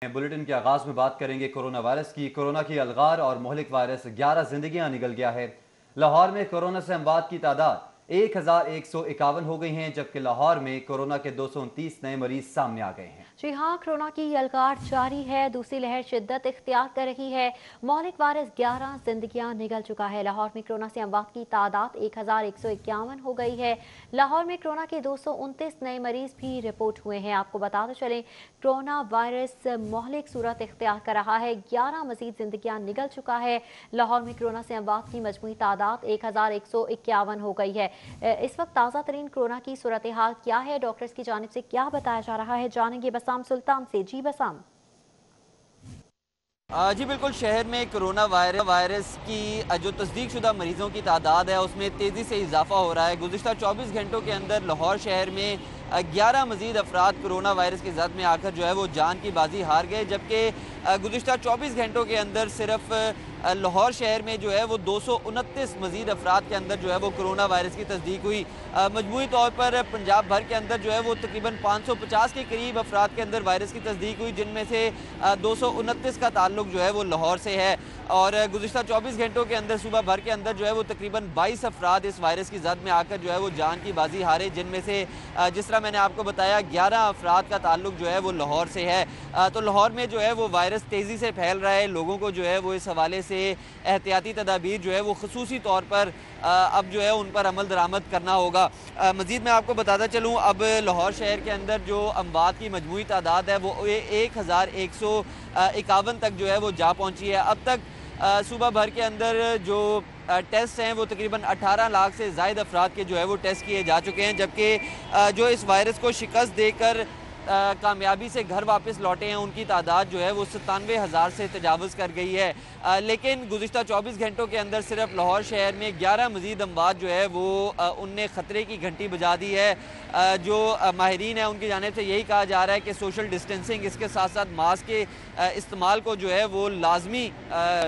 Bulletin के आगाज में बात करेंगे कोरोना वायरस की। कोरोना की अलगार और मोहलिक वायरस 11 जिंदगियां निगल गया है। लाहौर में कोरोना से अमवात की तादाद 1151 हो गई हैं, जबकि लाहौर में कोरोना के 229 नए मरीज सामने आ गए हैं। जी हाँ, कोरोना की अलगार जारी है। दूसरी लहर शिद्दत इख्तियार कर रही है। मौलिक वायरस 11 जिंदगियां निगल चुका है। लाहौर में कोरोना से अमवात की तादाद 1151 हो गई है। लाहौर में कोरोना के 229 नए मरीज भी रिपोर्ट हुए हैं। आपको बताते चलें, कोरोना वायरस मौलिक सूरत इख्तियार कर रहा है। 11 मजीद जिंदगियां निगल चुका है। लाहौर में कोरोना से अमवात की मजमूई तादाद 1151 हो गई है। इस वक्त ताज़ा तरीन कोरोना की सूरत हाल क्या है, डॉक्टर्स की जानिब से क्या बताया जा रहा है, जानेंगे बसाम सुल्तान से। जी बसाम। जी बिल्कुल, शहर में कोरोना वायरस की जो तस्दीक शुदा मरीज़ों की तादाद है उसमें तेज़ी से इजाफा हो रहा है। गुज़िश्ता 24 घंटों के अंदर लाहौर शहर में 11 मजीद अफराद कोरोना वायरस की जद में आकर जो है वो जान की बाजी हार गए, जबकि गुज़िश्ता 24 घंटों के अंदर सिर्फ लाहौर शहर में जो है वो 229 मजीद अफराद के अंदर जो है वो कोरोना वायरस की तस्दीक हुई। मजमूई तौर पर पंजाब भर के अंदर जो है वो तकरीबन 550 के करीब अफराद के अंदर वायरस की तस्दीक हुई, जिनमें से 229 का ताल्लुक जो है वो लाहौर से है। और गुज़िश्ता 24 घंटों के अंदर सुबह भर के अंदर जो है वो तकरीबन 22 अफराद इस वायरस की जद में आकर जो है वो जान की बाजी हारे, जिनमें से जिस तरह मैंने आपको बताया 11 अफराद का ताल्लुक जो है वो लाहौर से है। तो लाहौर में जो है वो वायरस तेज़ी से फैल रहा है। लोगों को जो है वो इस हवाले से एहतियाती तदाबीर जो है वो खसूसी तौर पर अब जो है उन पर अमल दरामद करना होगा। मज़ीद मैं आपको बताता चलूँ, अब लाहौर शहर के अंदर जो अमवात की मजमूई तादाद है वो 1151 तक जो है वो जा पहुँची है। अब तक सुबह भर के अंदर जो टेस्ट हैं वो तकरीबन 18 लाख से ज़ायद अफराद के जो है वो टेस्ट किए जा चुके हैं, जबकि जो इस वायरस को शिकस्त देकर कामयाबी से घर वापस लौटे हैं उनकी तादाद जो है वो 97,000 से तजावज़ कर गई है। लेकिन गुज़िश्ता 24 घंटों के अंदर सिर्फ लाहौर शहर में 11 मजीद अमवात जो है वो उनने ख़तरे की घंटी बजा दी है। जो माहिरीन है उनकी जानिब से यही कहा जा रहा है कि सोशल डिस्टेंसिंग, इसके साथ साथ मास्क के इस्तेमाल को जो है वो लाजमी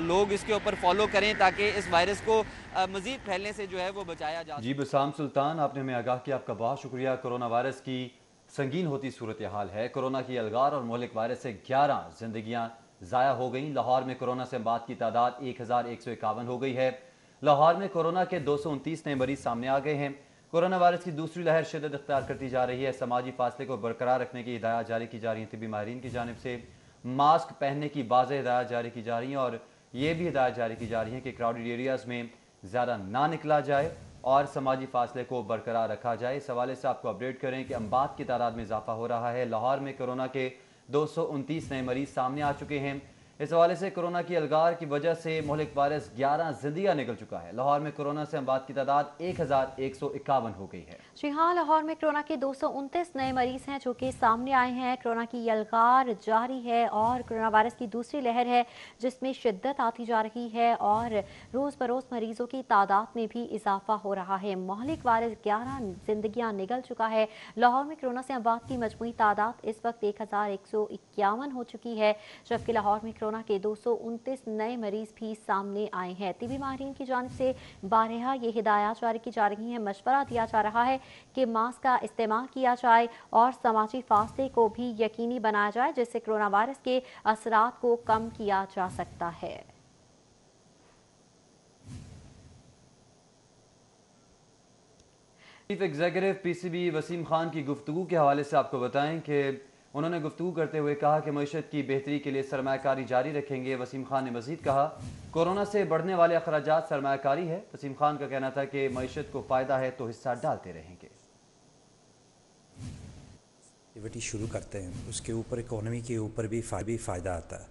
लोग इसके ऊपर फॉलो करें, ताकि इस वायरस को मजीद फैलने से जो है वो बचाया जा। जी बसाम सुल्तान, आपने हमें आगाह किया, आपका बहुत शुक्रिया। कोरोना वायरस की संगीन होती सूरत हाल है। कोरोना की अलगार और मोहलिक वायरस से 11 जिंदगियां ज़ाया हो गई। लाहौर में कोरोना से अमवात की तादाद 1151 हो गई है। लाहौर में कोरोना के 229 नए मरीज सामने आ गए हैं। कोरोना वायरस की दूसरी लहर शिद्दत इख्तियार करती जा रही है। समाजी फासले को बरकरार रखने की हिदायत जारी की जा रही है। तिबी माहिरीन की जानिब से मास्क पहनने की वाज़ेह हिदायत जारी की जा रही हैं, और ये भी हिदायत जारी की जा रही है कि क्राउडेड एरियाज़ में ज़्यादा ना निकला जाए और समाजी फासले को बरकरार रखा जाए। इस हवाले से आपको अपडेट करें कि अमवात की तादाद में इजाफा हो रहा है। लाहौर में कोरोना के 229 नए मरीज सामने आ चुके हैं। इस हवाले से कोरोना की अलगार की वजह से मोहलिक वायरस 11 जिंदगियां निकल चुका है। लाहौर में कोरोना से अमवात की तादाद 1151 हो गई है। जी हाँ, लाहौर में कोरोना के 229 नए मरीज हैं जो कि सामने आए हैं। कोरोना की अलगार जारी है और कोरोना वायरस की दूसरी लहर है जिसमें शिद्दत आती जा रही है और रोज़ बरोज़ मरीजों की तादाद में भी इजाफा हो रहा है। मोहलिक वायरस 11 जिंदगियां निगल चुका है। लाहौर में कोरोना से अमवात की मजमूई तादाद इस वक्त 1151 हो चुकी है, जबकि लाहौर में कोरोना के 229 नए मरीज भी सामने आए हैं। तिबी माहिरीन की जानिब से बारहा ये हिदायत जारी की जा रही है, मशवरा दिया जा रहा है कि मास्क का इस्तेमाल किया जाए और समाजी फासले को भी यकीनी बनाया जाए, जिससे कोरोना वायरस के असरात को कम किया जा सकता है। Chief executive PCB Wasim Khan की गुफ्तगू के हवाले से आपको बताएं कि उन्होंने गुफ्तगू करते हुए कहा कि मईशत की बेहतरी के लिए सरमायाकारी जारी रखेंगे। वसीम खान ने मजीद कहा, कोरोना से बढ़ने वाले अखराजात सरमायाकारी है। वसीम खान का कहना था कि मईशत को फ़ायदा है तो हिस्सा डालते रहेंगे। एक्टिविटी शुरू करते हैं उसके ऊपर इकोनॉमी के ऊपर भी फ़ायदा आता है।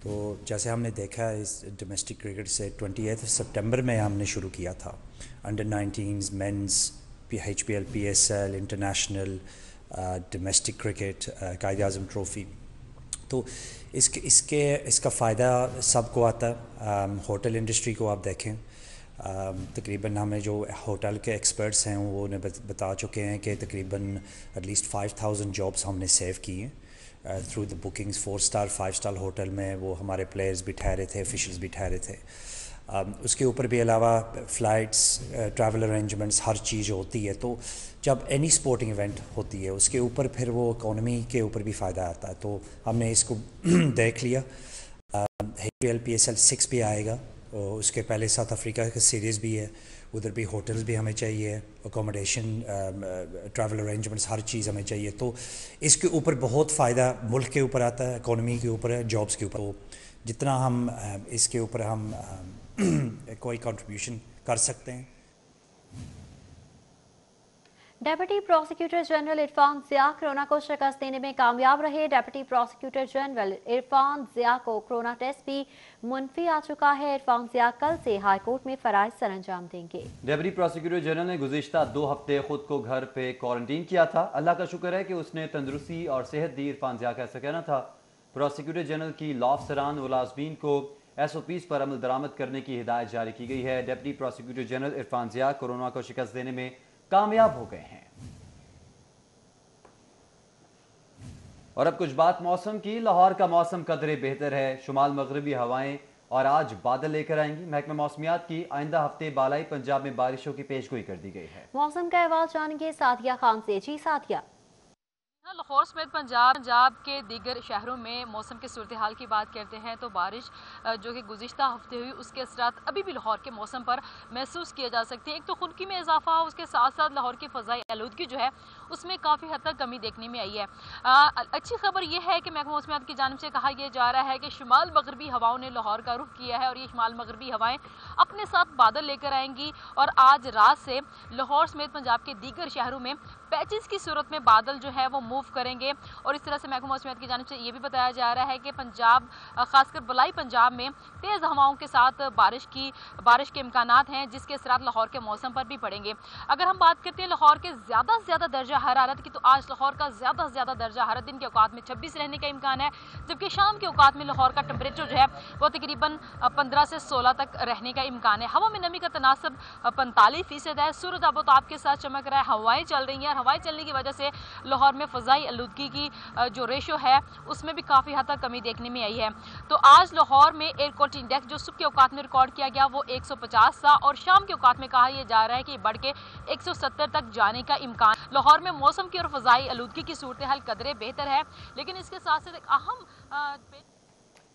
तो जैसे हमने देखा है इस डोमेस्टिक क्रिकेट से 28 सितंबर में हमने शुरू किया था under 19 men's HPL PSL international domestic cricket Quaid Azam trophy. तो इसका फ़ायदा सबको आता है। होटल इंडस्ट्री को आप देखें, तकरीबन हमें जो होटल के एक्सपर्ट्स हैं वो ने बता चुके हैं कि तकरीबन एटलीस्ट 5,000 जॉब्स हमने सेव की हैं through the bookings. 4 star 5 star hotel में वो हमारे प्लेयर्स भी ठहरे थे, ऑफिशियल्स भी ठहरे थे। उसके ऊपर भी अलावा फ़्लाइट्स, ट्रैवल अरेंजमेंट्स, हर चीज़ होती है। तो जब एनी स्पोर्टिंग इवेंट होती है उसके ऊपर फिर वो इकोनॉमी के ऊपर भी फ़ायदा आता है। तो हमने इसको देख लिया। HPL PSL 6 भी आएगा, उसके पहले साउथ अफ्रीका का सीरीज़ भी है, उधर भी होटल्स भी हमें चाहिए, अकोमोडेशन, ट्रैवल अरेंजमेंट्स, हर चीज़ हमें चाहिए। तो इसके ऊपर बहुत फ़ायदा मुल्क के ऊपर आता है, इकोनॉमी के ऊपर है, जॉब्स के ऊपर। तो जितना हम इसके ऊपर हम कोई कंट्रीब्यूशन कर सकते हैं। Deputy prosecutor general Irfan Zia corona को शिकस्त देने में कामयाब रहे। Deputy prosecutor general Irfan Zia को कोरोना टेस्ट भी मुनफी आ चुका है। इरफान ज़िया कल से हाई कोर्ट में फराइज सरअंजाम देंगे। डेप्यूटी प्रोसिक्यूटर जनरल ने गुज़िश्ता 2 हफ्ते खुद को घर पे क्वारंटीन किया था। अल्लाह का शुक्र है कि उसने तंदुरुस्ती और सेहत दी। इरफान ज़िया का ऐसा कहना था। प्रोसिक्यूटर जनरल की लॉ अफसरान मुलाजमीन को SOPs पर अमल दरामद करने की हिदायत जारी की गई है। Deputy prosecutor general Irfan Zia corona को शिकस्त देने में कामयाब हो गए हैं। और अब कुछ बात मौसम की। लाहौर का मौसम कदरे बेहतर है। शुमाल मगरबी हवाएं और आज बादल लेकर आएंगी। महकमा मौसमियात की आइंदा हफ्ते बालाई पंजाब में बारिशों की पेशगोई कर दी गई है। मौसम का अहवाल जानेंगे सादिया खान से। जी सादिया। लाहौर समेत पंजाब के दीगर शहरों में मौसम की सूरत हाल की बात करते हैं तो बारिश जो कि गुज़िश्ता हफ्ते हुई उसके असरात अभी भी लाहौर के मौसम पर महसूस किए जा सकते हैं। एक तो खुनकी में इजाफा हो, उसके साथ साथ लाहौर की फ़ज़ाई आलूदगी जो है उसमें काफ़ी हद तक कमी देखने में आई है। अच्छी खबर यह है कि महकमा मौसमियात की जानिब से कहा यह जा रहा है कि शुमाल मगरबी हवाओं ने लाहौर का रुख किया है और ये शुमाल मगरबी हवाएँ अपने साथ बादल लेकर आएंगी और आज रात से लाहौर समेत पंजाब के दीगर शहरों में पैचेस की सूरत में बादल जो है वो मूव करेंगे। और इस तरह से महकमा मौसमियात की जानिब से ये भी बताया जा रहा है कि पंजाब, खासकर बलाई पंजाब में तेज़ हवाओं के साथ बारिश के इम्कानात हैं, जिसके असरात लाहौर के मौसम पर भी पड़ेंगे। अगर हम बात करते हैं लाहौर के ज़्यादा से ज़्यादा दर्जा हरारत की, तो आज लाहौर का ज़्यादा से ज़्यादा दर्जा हरारत दिन के औकात में 26 रहने का इम्कान है, जबकि शाम के औकात में लाहौर का टेम्परेचर जो है वो तकरीबन 15 से 16 तक रहने का इम्कान है। हवा में नमी का तनासब 45% है। सूरज आबोताब के साथ चमक रहा है, हवाएं चल रही हैं। हवाएं चलने की वजह से लाहौर में फ़ज़ाई आलूदगी की जो रेशो है उसमें भी काफ़ी हद तक कमी देखने में आई है। तो आज लाहौर में एयर क्वालिटी इंडेक्स जो सुबह के औकात में रिकॉर्ड किया गया वो 150 था और शाम के औकात में कहा यह जा रहा है कि बढ़ के 170 तक जाने का इम्कान। लाहौर में मौसम की और फ़ज़ाई आलूदगी की सूरत हाल कदरे बेहतर है, लेकिन इसके साथ साथ एक अहम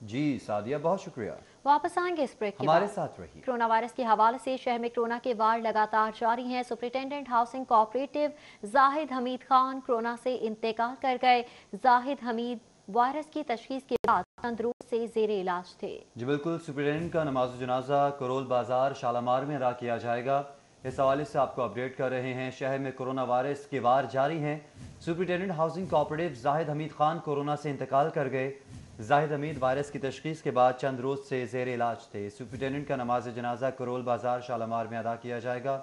जी सादिया, बहुत शुक्रिया। वापस आएंगे इस ब्रेक के हमारे बाद। साथ रहिए। कोरोना वायरस के हवाले से शहर में कोरोना के वार लगातार जारी हैं। Superintendent housing cooperative Zahid Hamid Khan corona से इंतकाल कर गए। जाहिद हमीद वायरस की तशखीस के बाद चंद रोज से जेरे इलाज थे। जी बिल्कुल, सुपरिटेंडेंट का नमाज जनाजा करोल बाजार शालामार में अदा किया जाएगा। इस हवाले से आपको अपडेट कर रहे हैं। शहर में कोरोना वायरस के वार जारी हैं। Superintendent housing cooperative Zahid Hamid Khan corona से इंतकाल कर गए। जाहिद हमीद वायरस की तशखीस के बाद चंद रोज से जेर इलाज थे। सुपरिटेंडेंट का नमाज जनाजा करोल बाजार शालामार में अदा किया जाएगा।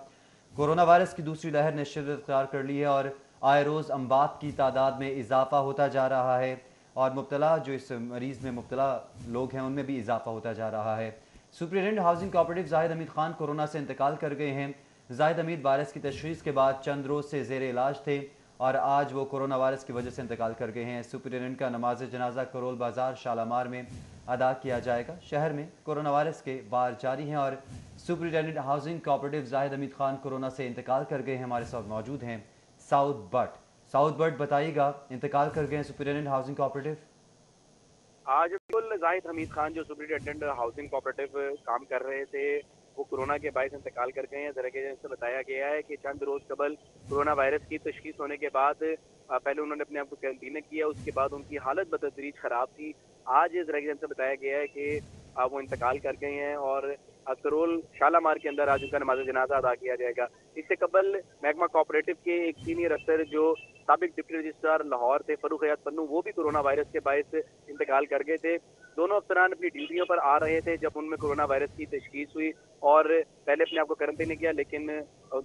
कोरोना वायरस की दूसरी लहर ने शिद्दत इख्तियार कर ली है और आए रोज़ अमवात की तादाद में इजाफा होता जा रहा है और मुब्तला जो इस मरीज़ में मुब्तला लोग हैं उनमें भी इजाफा होता जा रहा है। Superintendent housing cooperative Zahid Hamid Khan corona से इंतकाल कर गए हैं। जाहिद हमीद वायरस की तशखीस के बाद चंद रोज से जेर इलाज थे और आज वो कोरोना वायरस की वजह से इंतकाल कर गए हैं। सुपरिटेंडेंट का नमाज जनाजा करोल बाजार शालामार में अदा किया जाएगा। शहर में कोरोना वायरस के वार जारी हैं और superintendent housing cooperative Zahid Hamid Khan corona से इंतकाल कर गए हैं। हमारे साथ मौजूद हैं साउथ बट बताइएगा, इंतकाल कर गए हैं सुपरिटेंडेंट हाउसिंग कोऑपरेटिव। आज बिल्कुल जाहिद हमीद खान जो सुपरिटेंडेंट हाउसिंग कोऑपरेटिव काम कर रहे थे वो कोरोना के बायस इंतकाल कर गए हैं। ज़रा से बताया गया है कि चंद रोज कबल कोरोना वायरस की तशखीस होने के बाद पहले उन्होंने अपने आप को क्वारंटीन किया, उसके बाद उनकी हालत बतदरीज खराब थी। आज ज़रा से बताया गया है कि वो इंतकाल कर गए हैं और करोल शालामार के अंदर आज उनका नमाज जनाजा अदा किया जाएगा। इससे कबल महकमा कोऑपरेटिव के एक सीनियर अफसर जो साबिक डिप्टी रजिस्ट्रार लाहौर थे फरूख हयात पन्नू, वो भी कोरोना वायरस के बायस इंतकाल कर गए थे। दोनों अफसरान अपनी ड्यूटियों पर आ रहे थे जब उनमें कोरोना वायरस की तशखीस हुई और पहले अपने आप को क्वारंटीन किया, लेकिन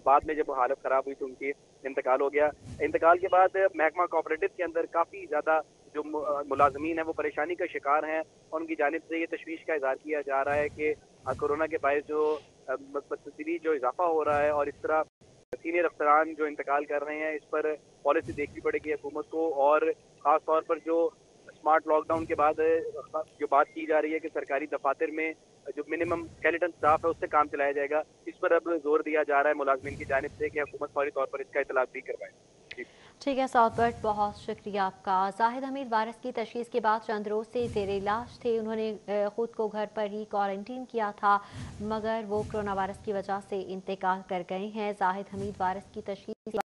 बाद में जब हालत ख़राब हुई तो उनकी इंतकाल हो गया। इंतकाल के बाद महकमा कोऑपरेटिव के अंदर काफ़ी ज़्यादा जो मुलाजमीन है वो परेशानी का शिकार हैं और उनकी जानिब से ये तशवीश का इजहार किया जा रहा है कि कोरोना के बायस जो बदतरीज जो इजाफा हो रहा है और इस तरह सीनियर अफसरान जो इंतकाल कर रहे हैं, इस पर पॉलिसी देखनी पड़ेगी हुकूमत को और ख़ास तौर पर जो स्मार्ट लॉकडाउन के बाद जो बात की जा रही है कि सरकारी दफातर में जो मिनिमम स्केलेटन स्टाफ है उससे काम चलाया जाएगा, इस पर अब जोर दिया जा रहा है मुलाजमीन की जानिब से कि हुकूमत फौरी तौर पर इसका इतलाक भी करवाए। ठीक है साउथबर्ट, बहुत शुक्रिया आपका। जाहिद हमीद वायरस की तशखीस के बाद चंद रोज से जेर इलाज थे। उन्होंने खुद को घर पर ही क्वारंटीन किया था, मगर वो कोरोना वायरस की वजह से इंतकाल कर गए हैं। जाहिद हमीद वायरस की तशखीस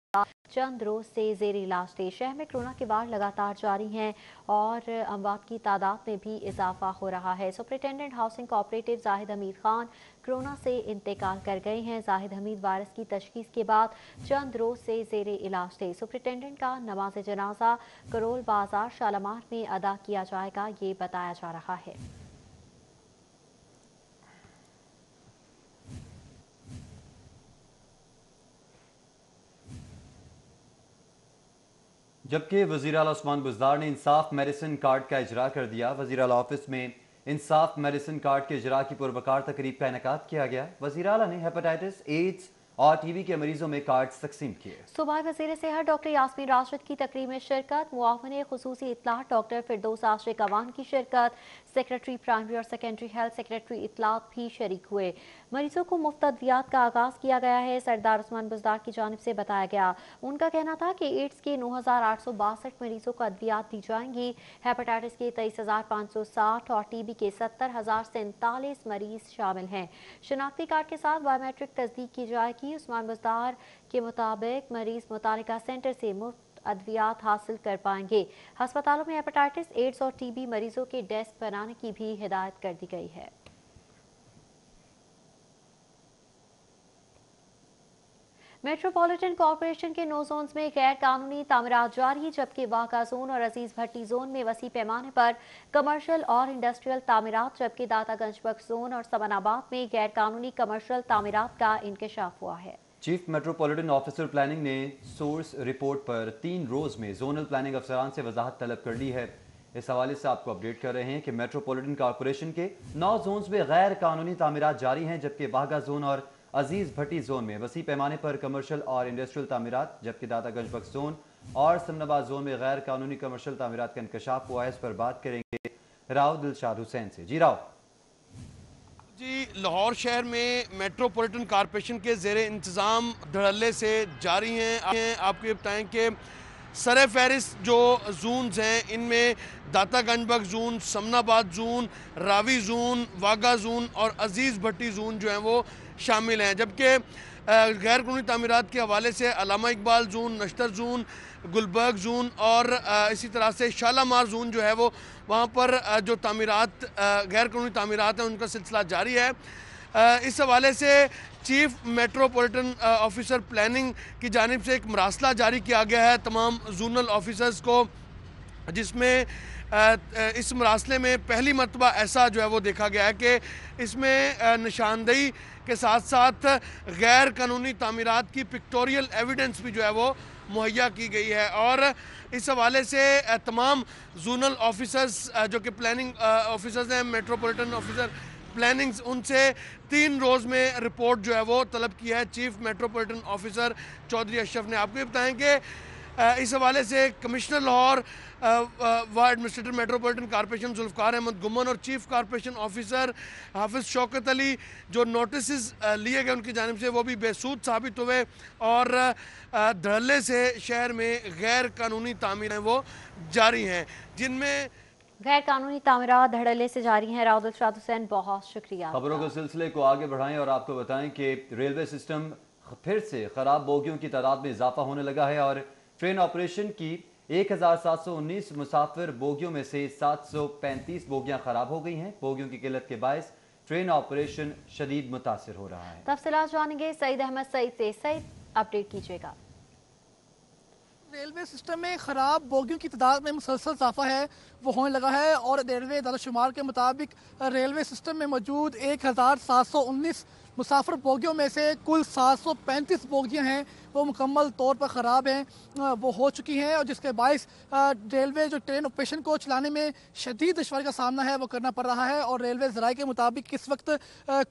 चंद रोज से जेर इलाज थे। शहर में कोरोना के वार लगातार जारी हैं और अमवात की तादाद में भी इजाफा हो रहा है। Superintendent housing cooperative Zahid Hamid Khan corona से इंतकाल कर गए हैं। जाहिद हमीद वायरस की तशखीस के बाद चंद रोज से जेर इलाज थे। सुपरिटेंडेंट का नमाज जनाजा करोल बाजार शालामार में अदा किया जाएगा, ये बताया जा रहा है। जबकि वज़ीर आला उस्मान बुज़दार ने इंसाफ मेडिसिन कार्ड का इजरा कर दिया। वज़ीर आला ऑफिस में इंसाफ मेडिसिन कार्ड के इजरा की पुरवकार तकरीब का इनेकाद किया गया। वज़ीर आला ने हेपेटाइटिस, एड्स और टीबी के मरीजों में कार्ड तकसीम किए। सूबाई वज़ीर सेहत डॉक्टर यास्मीन राशिद की तकरीब में शिरकत, मुआवने खुसूसी इत्तलात डॉक्टर फिरदौस आशिक अवान की शिरकत, सेक्रेटरी प्राइमरी और सेकेंडरी हेल्थ सेक्रेटरी इत्तलात भी शरीक हुए। मरीजों को मुफ्त अद्वियात का आगाज किया गया है, सरदार उस्मान बुज़दार की जानिब से बताया गया। उनका कहना था कि एड्स के 9,862 मरीजों को अद्वियात दी जाएंगी। हेपेटाइटिस के 23,560 और टीबी के 70,047 मरीज शामिल हैं। शनाख्ती कार्ड के साथ बायोमेट्रिक तस्दीक की जाएगी। उस्मान बुज़दार के मुताबिक मरीज मुतालिका सेंटर से मुफ्त अद्वियात हासिल कर पाएंगे। अस्पतालों में हेपेटाइटिस, एड्स और टीबी मरीजों के डेस्क बनाने की भी हिदायत कर दी गई है। मेट्रोपॉलिटन कॉरपोरेशन के 9 जोन्स में गैर कानूनी तामीरात जारी, जबकि वाघा जोन और अजीज भट्टी जोन में वसी पैमाने पर कमर्शियल और इंडस्ट्रियल तामीरात, जबकि दातागंज बख्श जोन और समनाबाद में गैर कानूनी कमर्शियल तामीरात का इंकशाफ हुआ है। चीफ मेट्रोपॉलिटन ऑफिसर प्लानिंग ने सोर्स रिपोर्ट पर 3 रोज में जोनल प्लानिंग अफसरान से वजाहत तलब कर ली है। इस हवाले से आपको अपडेट कर रहे हैं कि मेट्रोपॉलिटन कॉरपोरेशन के 9 जोन्स में गैर कानूनी तामीरात जारी हैं, जबकि वाघा जोन और अजीज भट्टी जोन में वसी पैमाने पर कमर्शियल और इंडस्ट्रियल तामीरात, जबकि दातागंज बख्श जोन और समनाबाद जोन में गैर कानूनी कमर्शियल तामीरात का इंकशाफ हुआ है। इस पर बात करेंगे राव दिलशाद हुसैन से। जी राव। जी, लाहौर शहर में मेट्रोपॉलिटन कॉरपोरेशन के ज़ेरे इंतज़ाम धड़ल्ले से जारी हैं। आपको ये बताएं कि सर फहरिस्त जो जोन्स हैं इनमें Dataganj Bakhsh zone, Samanabad zone, Ravi zone, Wagah zone और अजीज़ भट्टी जोन जो हैं वो शामिल हैं। जबकि गैर कानूनी तामीरात के हवाले से अल्लामा Iqbal zone, नश्तर zone, Gulberg zone और इसी तरह से शालामार जोन जो है वो वहाँ पर जो तामीरात गैर कानूनी तामीरात हैं उनका सिलसिला जारी है। इस हवाले से चीफ मेट्रोपॉलिटन ऑफिसर प्लानिंग की जानिब से एक मरासला जारी किया गया है तमाम जोनल ऑफिसर्स को, जिसमें इस मरासले में पहली मरतबा ऐसा जो है वो देखा गया है कि इसमें निशानदेही के साथ साथ गैर कानूनी तामीरात की पिक्टोरियल एविडेंस भी जो है वो मुहैया की गई है। और इस हवाले से तमाम जोनल ऑफिसर्स जो कि प्लानिंग ऑफिसर्स हैं, मेट्रोपॉलिटन ऑफिसर प्लानिंग, उनसे 3 रोज़ में रिपोर्ट जो है वो तलब किया है chief metropolitan officer Chaudhry Ashraf ने। आपको ये बताएं कि इस हवाले से कमिश्नर लाहौर व administrator metropolitan corporation Zulfiqar Ahmed Guman और चीफ कॉरपोरेशन ऑफिसर हाफिज़ शौकत अली जो नोटिस लिए गए उनकी जानिब से वो भी बेसूद साबित हुए और धड़ल्ले से शहर में गैर कानूनी तामीरें वो जारी हैं, जिनमें गैर कानूनी तामीरात धड़ल्ले से जारी हैं। राव दिलशाद हुसैन, बहुत शुक्रिया। खबरों के सिलसिले को आगे बढ़ाएं और आपको बताएं कि रेलवे सिस्टम फिर से खराब बोगियों की तादाद में इजाफा होने लगा है और ट्रेन ऑपरेशन की 1719 मुसाफिर बोगियों में से 735 बोगियां खराब हो गई हैं। बोगियों की किल्लत के बायस ट्रेन ऑपरेशन शदीद मुतासिर हो रहा है। तफसीलात जानेंगे सईद अहमद सईद से। सईद, अपडेट कीजिएगा। रेलवे सिस्टम में ख़राब बोगियों की तादाद में मुसलसल इजाफा है वो होने लगा है और रेलवे दानिशुमार के मुताबिक रेलवे सिस्टम में मौजूद 1719 मुसाफिर बोगियों में से कुल 735 बोगियां हैं वो मुकम्मल तौर पर ख़राब हैं, वो हो चुकी हैं, और जिसके बायस रेलवे जो ट्रेन ऑपरेशन को चलाने में शदीद दुश्वारी का सामना है वो करना पड़ रहा है। और रेलवे ज़राए के मुताबिक इस वक्त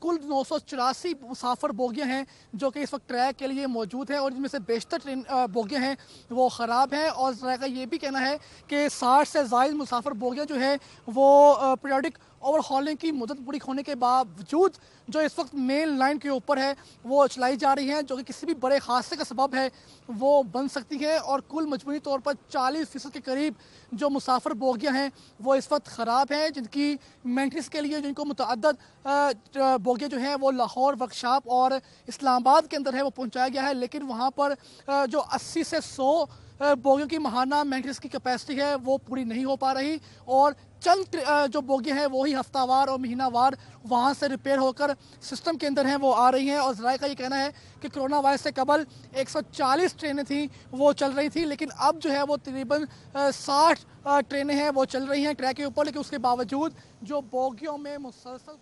कुल 984 मुसाफिर बोगियाँ हैं जो कि इस वक्त ट्रैक के लिए मौजूद हैं, और जिनमें से बेशतर ट्रेन बोगियाँ हैं वो ख़राब हैं। और ज़राए का ये भी कहना है कि 60 से ज़ायद मुसाफिर बोगियाँ जो है वो पीरियडिक ओवरहॉलिंग की मुद्दत पूरी होने के बावजूद जो इस वक्त मेन लाइन के ऊपर है वो चलाई जा रही हैं, जो कि किसी भी बड़े हादसे का सबब है वो बन सकती है। और कुल मजमूई तौर पर 40% के करीब जो मुसाफिर बोगियाँ हैं वो इस वक्त ख़राब हैं, जिनकी मेंटेनेंस के लिए जिनको मुतअद्दद बोगियाँ जो हैं वो लाहौर, वर्कशॉप और इस्लामाबाद के अंदर है वो पहुँचाया गया है। लेकिन वहाँ पर जो 80 से 100 बोगियों की माहाना मेंटेनेंस की कैपेसिटी है वो पूरी नहीं हो पा रही, और चंद जो बोगियाँ हैं वही हफ्तावार और महीनावार वहाँ से रिपेयर होकर सिस्टम के अंदर हैं वो आ रही हैं। और ज़राए का ये कहना है कि कोरोना वायरस से कबल 140 ट्रेनें थी वो चल रही थी, लेकिन अब जो है वो तकरीबन 60 ट्रेनें हैं वो चल रही हैं ट्रैक के ऊपर, लेकिन उसके बावजूद जो बोगियों में मुसलसल।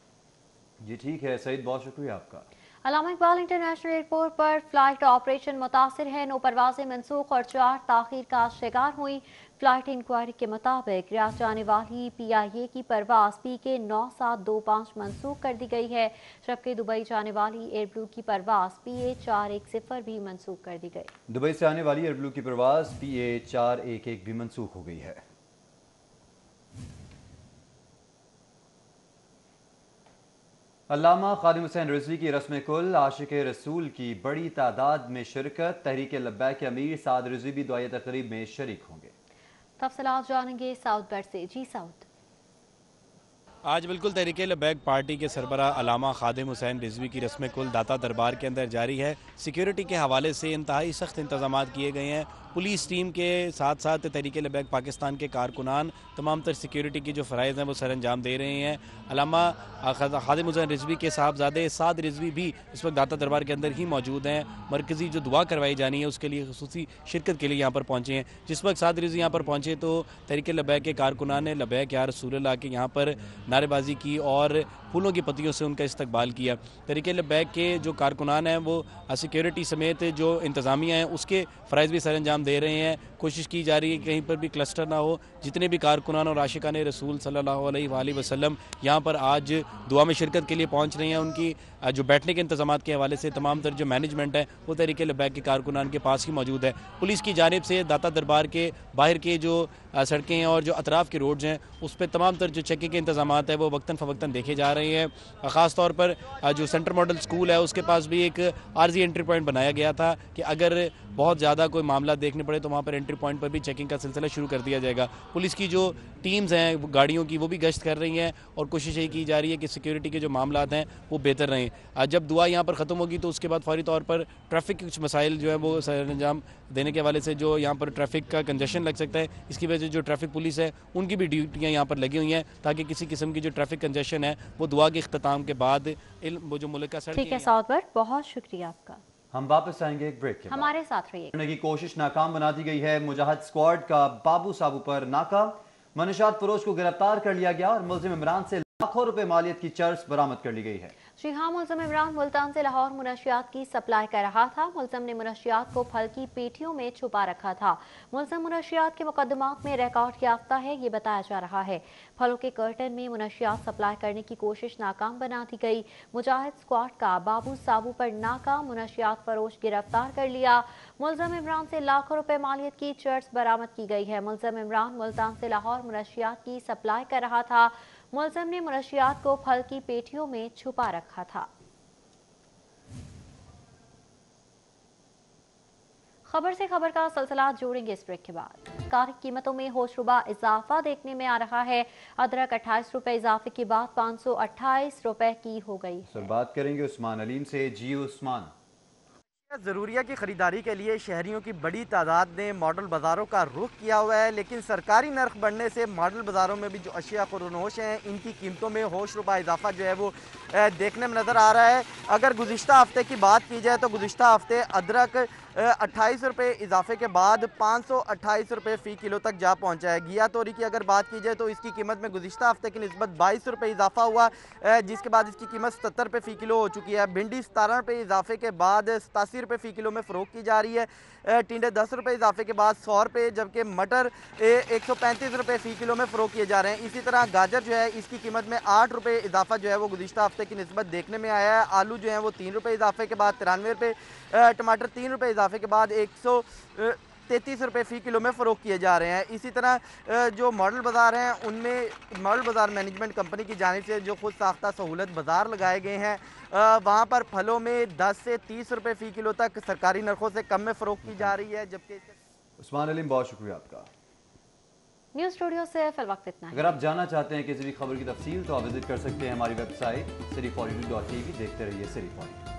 जी ठीक है सईद, बहुत शुक्रिया आपका। अल्लामा इकबाल इंटरनेशनल एयरपोर्ट पर फ्लाइट ऑपरेशन मुतासिर है, 9 परवाजें मनसूख और 4 ताखीर का शिकार हुई। फ्लाइट इंक्वायरी के मुताबिक रियाद जाने वाली PIA की परवाज PK 9725 मनसूख कर दी गई है, जबकि दुबई जाने वाली एयर ब्लू की परवाज PA 410 भी मनसूख कर दी गई। दुबई से आने वाली एयर ब्लू की परवाज PA 411 भी मनसूख हो गई है। अल्लामा खादिम हुसैन रिजवी की रस्म कुल आशिक रसूल की बड़ी तादाद में शिरकत। तहरीक लब्बैक के अमीर साद रिजवी भी दुआए तकरीब में शरीक होंगे। तफसीलात जानेंगे साउथ बेड से। जी साउथ। आज बिल्कुल तहरीक लब्बैक पार्टी के सरबरा अल्लामा खादिम हुसैन रिजवी की रस्म कुल दाता दरबार के अंदर जारी है। सिक्योरिटी के हवाले से इंतहाई सख्त इंतजाम किए गए हैं। पुलिस टीम के साथ साथ तहरीक लब्बैक पाकिस्तान के कारकुनान तमाम तर सिक्योरिटी की जो फ़राइज़ हैं वो सर अंजाम दे रहे हैं। अल्लामा खादिम हुसैन रिजवी के साहबजादे साद रिजवी भी इस वक्त दाता दरबार के अंदर ही मौजूद हैं। मरकज़ी जो दुआ करवाई जानी है उसके लिए खुसूसी शिरकत के लिए यहाँ पर पहुँचे हैं। जिस वक्त साद रिजवी यहाँ पर पहुँचे तो तहरीक लब्बैक के कारकुनान ने लब्बैक या रसूलल्लाह के यहाँ पर नारेबाजी की और फूलों की पत्तियों से उनका इस्तकबाल किया। तहरीक लब्बैक के जो कारकुनान हैं वो सिक्योरिटी समेत जो इंतज़ामिया हैं उसके फ़राइज़ भी सर अंजाम दे रहे हैं। कोशिश की जा रही है कि कहीं पर भी क्लस्टर ना हो। जितने भी कारकुनान और आशिकान रसूल सल्लल्लाहु अलैहि वसल्लम यहाँ पर आज दुआ में शिरकत के लिए पहुँच रहे हैं। उनकी जो बैठने के इंतजाम के हवाले से तमाम तर जो मैनेजमेंट है वो तहरीक लब्बैक के कारकुनान के पास ही मौजूद है। पुलिस की जानिब से दाता दरबार के बाहर के जो सड़कें हैं और जो अतराफ़ के रोड्स हैं उस पर तमाम तर जो चेकिंग के इंतजाम है वो वक्तन फ़वक्तन देखे जा रहे हैं। ख़ास तौर पर जो सेंटर मॉडल स्कूल है उसके पास भी एक आर्जी एंट्री पॉइंट बनाया गया था कि अगर बहुत ज़्यादा कोई मामला देखने पड़े तो वहाँ पर एंट्री पॉइंट पर भी चेकिंग का सिलसिला शुरू कर दिया जाएगा। पुलिस की जो टीम्स हैं गाड़ियों की वो भी गश्त कर रही हैं और कोशिश यही की जा रही है कि सिक्योरिटी के जो मामला हैं वो बेहतर रहें। जब दुआ यहाँ पर ख़त्म होगी तो उसके बाद फौरी तौर पर ट्रैफिक के कुछ मसाइल जो है वो सर अंजाम देने के हवाले से जो यहाँ पर ट्रैफिक का कंजेशन लग सकता है, इसकी वजह से जो ट्रैफिक पुलिस है उनकी भी ड्यूटियाँ यहाँ पर लगी हुई हैं ताकि किसी किस्म की जो ट्रैफिक कंजेशन है वो दुआ के इख्तिताम के बाद वो जो मुल्क का सड़क। ठीक है साउथ पर, बहुत शुक्रिया आपका। हम वापस आएंगे एक ब्रेक के बाद। हमारे साथ रहिए। करने की कोशिश नाकाम बना दी गई है। मुजाहिद स्क्वाड का बाबू साबू पर नाका मनशात फरोश को गिरफ्तार कर लिया गया और मुलजिम इमरान से लाखों रुपए मालियत की चर्च बरामद कर ली गई है। जी हाँ, मुलजिम इमरान मुल्तान से लाहौर मुनशियात की सप्लाई कर रहा था। मुलजिम ने मुनशियात को फल की पेटियों में छुपा रखा था। मुलजिम मुनशियात के मुकदमात में रिकॉर्ड याफ्ता है, ये बताया जा रहा है। फलों के कर्टन में मुनशियात सप्लाई करने की कोशिश नाकाम बना दी गई। मुजाहिद स्क्वाड का बाबू साबू पर नाका मुनशियात फरोश गिरफ्तार कर लिया। मुलजिम इमरान से लाखों रुपए मालियत की चर्च बरामद की गई है। मुलजिम इमरान मुल्तान से लाहौर मुनशियात की सप्लाई कर रहा था। मुलजिम ने मुनशियात को फल की पेटियों में छुपा रखा था। खबर से खबर का सिलसिला जोड़ेंगे इस ब्रेक के बाद। कार कीमतों में होशरुबा इजाफा देखने में आ रहा है। अदरक 28 रुपए इजाफे के बाद 528 रुपए की हो गई। सर बात करेंगे उस्मान अलीम से। जी उस्मान। ज़रूरिया की ख़रीदारी के लिए शहरियों की बड़ी तादाद ने मॉडल बाज़ारों का रुख किया हुआ है, लेकिन सरकारी नर्ख बढ़ने से मॉडल बाज़ारों में भी जो अशिया खुरनोश हैं इनकी कीमतों में होशरुबा इजाफा जो है वो देखने में नज़र आ रहा है। अगर गुज़िश्ता हफ्ते की बात की जाए तो गुज़िश्ता हफ्ते अदरक 28 रुपये इजाफे के बाद 528 रुपये फ़ी किलो तक जा पहुँचा है। घिया तोरी की अगर बात की जाए तो इसकी कीमत में गुज़िश्ता हफ्ते की निस्बत 22 रुपये इजाफा हुआ, जिसके बाद इसकी कीमत 77 रुपये फ़ी किलो हो चुकी है। भिंडी 17 रुपये इजाफे के बाद 87 रुपये फ़ी किलो में फ़रोख्त की जा रही है। टिंडे 10 रुपये इजाफे के बाद 100 रुपये, जबकि मटर 135 रुपये फ़ी किलो में फ़रोख्त किए जा रहे हैं। इसी तरह गाजर जो है इसकी कीमत में 8 रुपये इजाफा जो है वो गुज़िश्ता हफ्ते की निस्बत देखने में आया है। आलू जो है वो 3 रुपये इजाफे के बाद 93 रुपये, टमाटर 3 रुपये इजाफे के बाद 133 रुपये फ़ी किलो में फ़रोख्त किए जा रहे हैं। इसी तरह जो मॉडल बाज़ार हैं उनमें मॉडल बाज़ार मैनेजमेंट कंपनी की जानिब से जो खुद साख्ता सहूलत बाज़ार लगाए गए हैं, वहाँ पर फलों में 10 से 30 रुपये फ़ी किलो तक सरकारी नरखों से कम में फ़रोख्त की जा रही है। जबकि उस्मान अलीम, बहुत शुक्रिया आपका। न्यूज़ स्टूडियो से फिल वक्त इतना है। अगर आप जानना चाहते हैं किसी भी खबर की तफसील तो आप विजिट कर सकते हैं हमारी वेबसाइट City42.tv। देखते रहिए City42।